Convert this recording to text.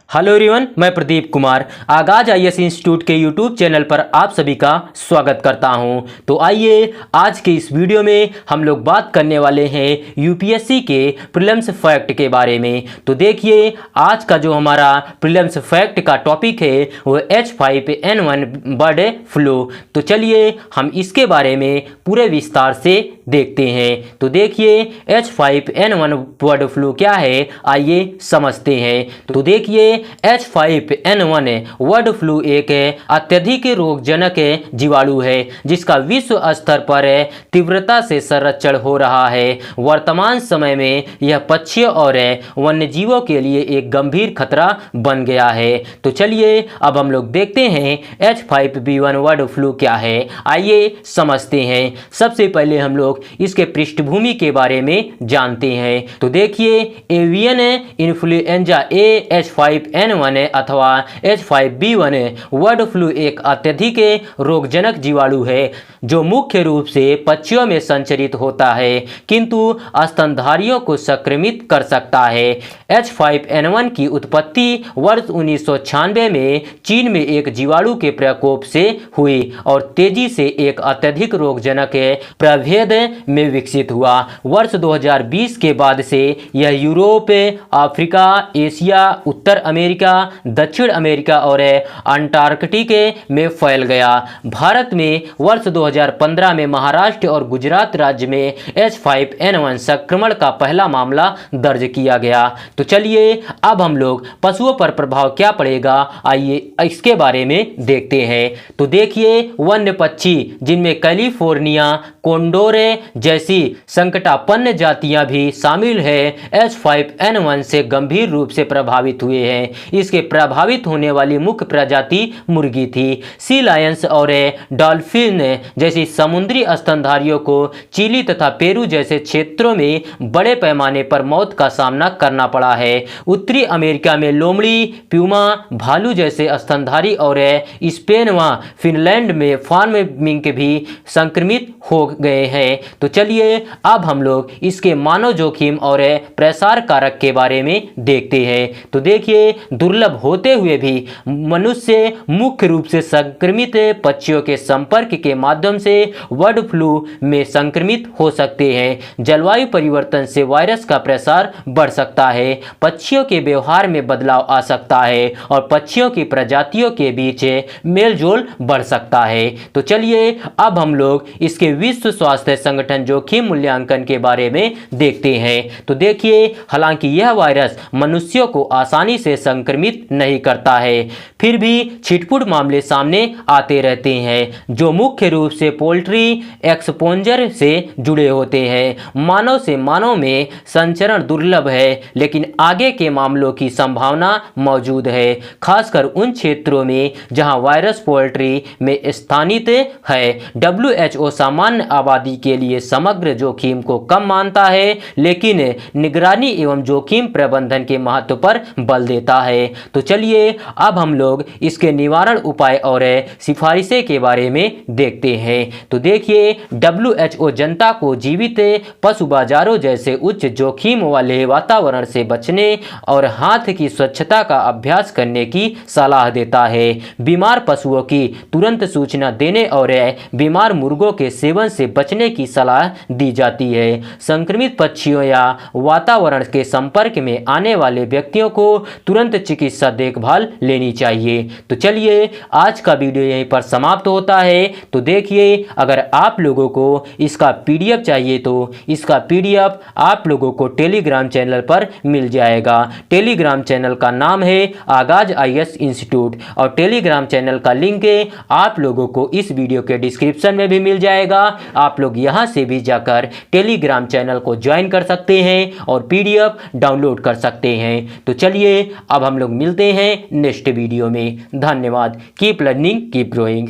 Hello everyone, मैं प्रदीप कुमार आगाज IAS institute के यूट्यूब चैनल पर आप सभी का स्वागत करता हूं। तो आइए आज के इस वीडियो में हम लोग बात करने वाले हैं यूपीएससी के प्रीलिम्स फैक्ट के बारे में। तो देखिए, आज का जो हमारा प्रीलिम्स फैक्ट का टॉपिक है वो H5N1 बर्ड फ्लू। तो चलिए हम इसके बारे में पूरे विस्तार से देखते हैं। तो देखिए, H5N1 बर्ड फ्लू क्या है, आइए समझते हैं। तो देखिए, H5N1 बर्ड फ्लू एक अत्यधिक रोगजनक जीवाणु है जिसका विश्व स्तर पर तीव्रता से संरक्षण हो रहा है। वर्तमान समय में यह पक्षियों और वन्यजीवों के लिए एक गंभीर खतरा बन गया है। तो चलिए अब हम लोग देखते हैं H5N1 बर्ड फ्लू क्या है, आइए समझते हैं। सबसे पहले हम लोग इसके पृष्ठभूमि के बारे में जानते हैं। तो देखिए, एवियन इन्फ्लुएंजा ए H5N1 अथवा H5B1 बर्ड फ्लू एक अत्यधिक रोगजनक जीवाणु है जो मुख्य रूप से पक्षियों में संचरित होता है किंतु स्तनधारियों को संक्रमित कर सकता है। H5N1 की उत्पत्ति वर्ष 1996 में चीन में एक जीवाणु के प्रकोप से हुई और तेजी से एक अत्यधिक रोगजनक प्रभेद में विकसित हुआ। वर्ष 2020 के बाद से यह यूरोप, अफ्रीका, एशिया, उत्तर अमेरिका, दक्षिण अमेरिका और अंटार्कटिक में फैल गया। भारत में वर्ष 2015 में महाराष्ट्र और गुजरात राज्य में H5N1 संक्रमण का पहला मामला दर्ज किया गया। तो चलिए अब हम लोग पशुओं पर प्रभाव क्या पड़ेगा, आइए इसके बारे में देखते हैं। तो देखिए, वन्य पक्षी जिनमें कैलिफोर्निया कोंडोर जैसी संकटापन्न जातियां भी शामिल है H5N1 से गंभीर रूप से प्रभावित हुए हैं। इसके प्रभावित होने वाली मुख्य प्रजाति मुर्गी थी। सी लायंस और डॉल्फिन जैसी समुद्री स्तनधारियों को चिली तथा पेरू जैसे क्षेत्रों में बड़े पैमाने पर मौत का सामना करना पड़ा है। उत्तरी अमेरिका में लोमड़ी, प्यूमा, भालू जैसे स्तनधारी और स्पेन व फिनलैंड में फार्म मिंक भी संक्रमित हो गए हैं। तो चलिए अब हम लोग इसके मानव जोखिम और प्रसार कारक के बारे में देखते हैं। तो देखिए, दुर्लभ होते हुए भी मनुष्य मुख्य रूप से संक्रमित पक्षियों के संपर्क के माध्यम से बर्ड फ्लू में संक्रमित हो सकते हैं। जलवायु परिवर्तन से वायरस का प्रसार बढ़ सकता है, पक्षियों के व्यवहार में बदलाव आ सकता है और पक्षियों की प्रजातियों के बीच मेलजोल बढ़ सकता है। तो चलिए अब हम लोग इसके विश्व स्वास्थ्य संगठन जोखिम मूल्यांकन के बारे में देखते हैं। तो देखिए, हालांकि यह वायरस मनुष्यों को आसानी से संक्रमित नहीं करता है, फिर भी छिटपुट मामले सामने आते रहते हैं जो मुख्य रूप से पोल्ट्री एक्सपोजर से जुड़े होते हैं। मानव से मानव में संचरण दुर्लभ है, लेकिन आगे के मामलों की संभावना मौजूद है, खासकर उन क्षेत्रों में जहां वायरस पोल्ट्री में स्थानित है। WHO सामान्य आबादी के लिए समग्र जोखिम को कम मानता है, लेकिन निगरानी एवं जोखिम प्रबंधन के महत्व पर बल देता है। तो चलिए अब हम लोग इसके निवारण उपाय और सिफारिशें के बारे में देखते हैं। तो देखिए, WHO जनता को जीवित पशु बाजारों जैसे उच्च जोखिम वाले वातावरण से बचने और हाथ की स्वच्छता का अभ्यास करने की सलाह देता है। बीमार पशुओं की तुरंत सूचना देने और बीमार मुर्गों के सेवन से बचने की सलाह दी जाती है। संक्रमित पक्षियों या वातावरण के संपर्क में आने वाले व्यक्तियों को तुरंत चिकित्सा देखभाल लेनी चाहिए। तो चलिए आज का वीडियो यहीं पर समाप्त होता है। तो देखिए, अगर आप लोगों को इसका PDF चाहिए तो इसका PDF आप लोगों को टेलीग्राम चैनल पर मिल जाएगा। टेलीग्राम चैनल का नाम है आगाज आईएएस इंस्टीट्यूट और टेलीग्राम चैनल का लिंक आप लोगों को इस वीडियो के डिस्क्रिप्शन में भी मिल जाएगा। आप लोग यहां से भी जाकर टेलीग्राम चैनल को ज्वाइन कर सकते हैं और PDF डाउनलोड कर सकते हैं। तो चलिए अब हम लोग मिलते हैं नेक्स्ट वीडियो में। धन्यवाद। Keep learning, keep growing.